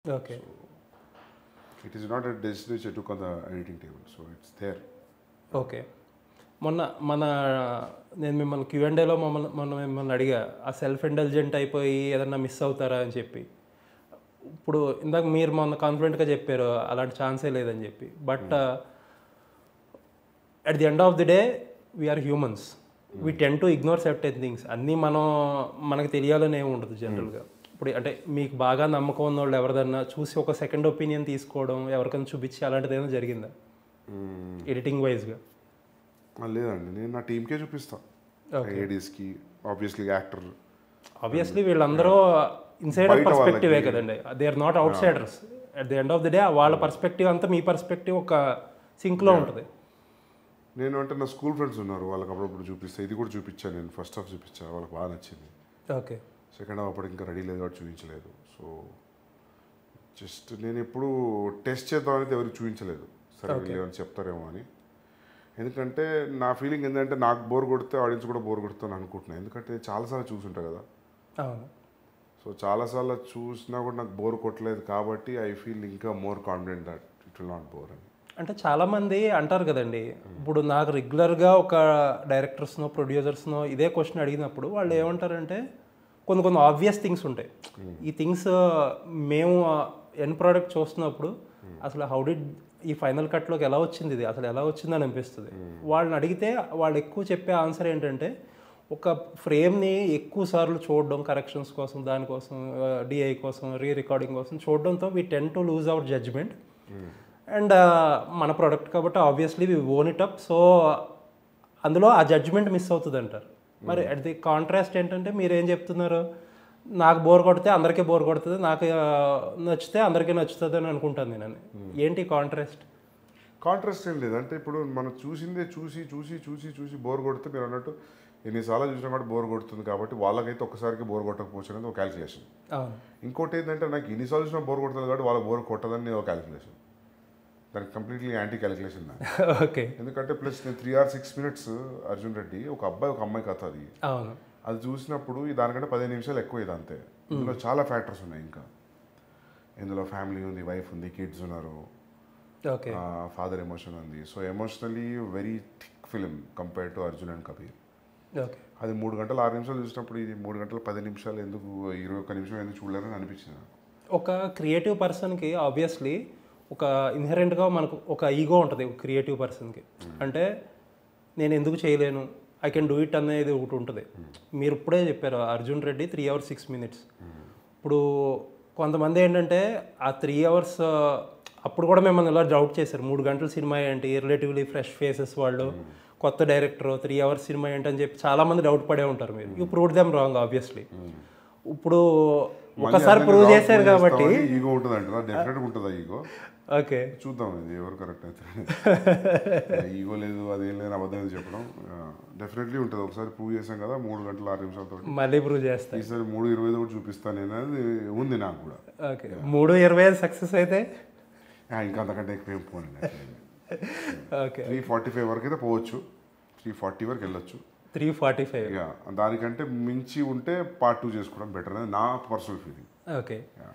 Okay. It is not a decision which I took on the editing table, so it's there. Okay. మొన్న మన నేను మిమ్మల్ని క్యూఎండేలో మిమ్మల్ని అడిగా, ఆ సెల్ఫ్ ఇంటెలిజెంట్ అయిపోయి ఏదన్నా మిస్ అవుతారా అని చెప్పి. ఇప్పుడు ఇందాక మీరు మొన్న కాన్ఫిడెంట్గా చెప్పారు అలాంటి ఛాన్సే లేదని చెప్పి. But at the end of the day we're humans. We tend to ignore certain things. అన్నీ మనకు తెలియాలని ఏమి ఉండదు జనరల్గా. ఇప్పుడు అంటే మీకు బాగా నమ్మకం ఉన్న వాళ్ళు ఎవరిదన్నా చూసి ఒక సెకండ్ ఒపీనియన్ తీసుకోవడం, ఎవరికైనా చూపించి అలాంటిది ఏమైనా జరిగిందా ఎడిటింగ్ వైజ్గా? లేదండి, నేను నా టీంకే చూపిస్తాను, ఏడీస్కి, ఆబ్వియస్లీ యాక్టర్. ఆబ్వియస్లీ వీళ్ళందరూ ఇన్సైడర్ పర్స్పెక్టివే కదండి, they are not outsiders. At the end of the day వాళ్ళ పర్స్పెక్టివ్ అంతా మీ పర్స్పెక్టివ్ ఒక సింక్లో ఉంటుంది. నేను అంటే నా స్కూల్ ఫ్రెండ్స్ ఉన్నారు, వాళ్ళకి అప్పుడప్పుడు చూపిస్తాను. ఇది కూడా చూపించాను నేను, ఫస్ట్ హాఫ్ చూపించాను, వాళ్ళకి బాగా నచ్చింది. ఓకే. సెకండ్ హాఫ్ అప్పుడు ఇంకా రెడీ లేదు కాబట్టి చూపించలేదు. సో జస్ట్ నేను ఎప్పుడు టెస్ట్ చేద్దాం అనేది ఎవరికి చూపించలేదు, సరే వీళ్ళు చెప్తారేమో అని. ఎందుకంటే నా ఫీలింగ్ ఏంటంటే నాకు బోర్ కొడితే ఆడియన్స్ కూడా బోర్ కొడుతాను అనుకుంటున్నాను. ఎందుకంటే చాలాసార్లు చూసుంటా కదా, సో చాలాసార్లు చూసినా కూడా నాకు బోర్ కొట్టలేదు కాబట్టి ఐ ఫీల్ ఇంకా more confident that it will not bore అని. అంటే చాలామంది అంటారు కదండి, ఇప్పుడు నాకు రెగ్యులర్గా ఒక డైరెక్టర్స్నో ప్రొడ్యూసర్స్నో ఇదే క్వశ్చన్ అడిగినప్పుడు వాళ్ళు ఏమంటారంటే కొన్ని ఆబ్వియస్ థింగ్స్ ఉంటాయి. ఈ థింగ్స్ మేము ఎండ్ ప్రోడక్ట్ చూస్తున్నప్పుడు అసలు హౌ డిడ్ ఈ ఫైనల్ కట్లోకి ఎలా వచ్చింది, ఇది అసలు ఎలా వచ్చిందని అనిపిస్తుంది. వాళ్ళని అడిగితే వాళ్ళు ఎక్కువ చెప్పే ఆన్సర్ ఏంటంటే ఒక ఫ్రేమ్ని ఎక్కువ సార్లు చూడడం, కరెక్షన్స్ కోసం, దానికోసం, డిఐ కోసం, రికార్డింగ్ కోసం చూడడంతో we tend to lose our judgment. And మన ప్రోడక్ట్ కాబట్టి obviously we own it up. So అందులో ఆ జడ్జ్మెంట్ మిస్ అవుతుంది అంటారు. మరి అట్ ది కాంట్రాస్ట్ ఏంటంటే మీరు ఏం చెప్తున్నారు, నాకు బోర్ కొడితే అందరికీ బోర్ కొడుతుంది, నాకు నచ్చితే అందరికీ నచ్చుతుంది అని అనుకుంటాను నేను. ఏంటి కాంట్రాస్ట్? కాంట్రాస్ట్ ఏం లేదు, అంటే ఇప్పుడు మనం చూసిందే చూసి చూసి చూసి చూసి బోర్ కొడితే మీరు అన్నట్టు ఎన్నిసార్లు చూసినా కూడా బోర్ కొడుతుంది కాబట్టి వాళ్ళకైతే ఒక్కసారికి బోర్ కొట్టకపోవచ్చు అనేది ఒక క్యాలిక్యులేషన్. ఇంకోటి ఏంటంటే నాకు ఎన్నిసార్లు చూసినా బోర్ కొడుతుంది కాబట్టి వాళ్ళకి బోర్ కొట్టదని ఒక క్యాలిక్యులేషన్. దానికి కంప్లీట్లీ యాంటీ క్యాలిక్యులేషన్. ఓకే. ఎందుకంటే ప్లస్ నేను 3 hours 6 minutes అర్జున్ రెడ్డి, ఒక అబ్బాయి ఒక అమ్మాయి కథ అది. అది చూసినప్పుడు దానికంటే 15 నిమిషాలు ఎక్కువ ఇది అంతే. ఇందులో చాలా ఫ్యాక్టర్స్ ఉన్నాయి. ఇంకా ఇందులో ఫ్యామిలీ ఉంది, వైఫ్ ఉంది, కిడ్స్ ఉన్నారు, ఫాదర్ ఎమోషన్ ఉంది. So emotionally very thick film compared to Arjun and Kabir. అది 3 గంటలు 6 నిమిషాలు చూసినప్పుడు ఇది 3 గంటల 10 నిమిషాలు ఎందుకు, 21 నిమిషం ఎందుకు చూడలేరని అనిపించింది. ఒక క్రియేటివ్ పర్సన్కి ఆబ్వియస్లీ ఒక ఇన్హెరెంట్గా మనకు ఒక ఈగో ఉంటుంది ఒక క్రియేటివ్ పర్సన్కి. అంటే నేను ఎందుకు చేయలేను, ఐ కెన్ డూ ఇట్ అనేది ఒకటి ఉంటుంది. మీరు ఇప్పుడే చెప్పారు అర్జున్ రెడ్డి 3 hours 6 minutes. ఇప్పుడు కొంతమంది ఏంటంటే ఆ 3 hours అప్పుడు కూడా మిమ్మల్ని ఇలా డౌట్ చేశారు, 3 గంటల సినిమా ఏంటి, రిలేటివ్లీ ఫ్రెష్ ఫేసెస్ వాళ్ళు, కొత్త డైరెక్టర్, 3 hours సినిమా ఏంటని చెప్పి చాలామంది డౌట్ పడే ఉంటారు. మీరు you proved them wrong obviously. ఇప్పుడు ఒకసారి ప్రూవ్ చేశారు కాబట్టి ఈగో ఉంటుంది అంటారా? డెఫినెట్గా ఉంటుంది ఈగో. ఓకే, చూద్దాం ఇది ఎవరు కరెక్ట్ అయితే. ఈగో లేదు, అదేం లేదు, అబద్ధం చెప్పడం డెఫినెట్లీ ఉంటుంది. ఒకసారి ప్రూవ్ చేసాం కదా 3 గంటల 6 నిమిషాలతో, మళ్ళీ ప్రూవ్ చేస్తాను. ఈసారి 3:25 కూడా చూపిస్తాను నేను, అది ఉంది నాకు కూడా. ఓకే, 3:25 సక్సెస్ అయితే ఇంకా అంతకంటే ఎక్కువ ఏం పోనండి. ఓకే, 3:45 వరకు అయితే పోవచ్చు, 3:40 వరకు వెళ్ళొచ్చు. 3:45 దానికంటే మించి ఉంటే part 2 చేసుకోవడం బెటర్ అనేది నా పర్సనల్ ఫీలింగ్. ఓకే.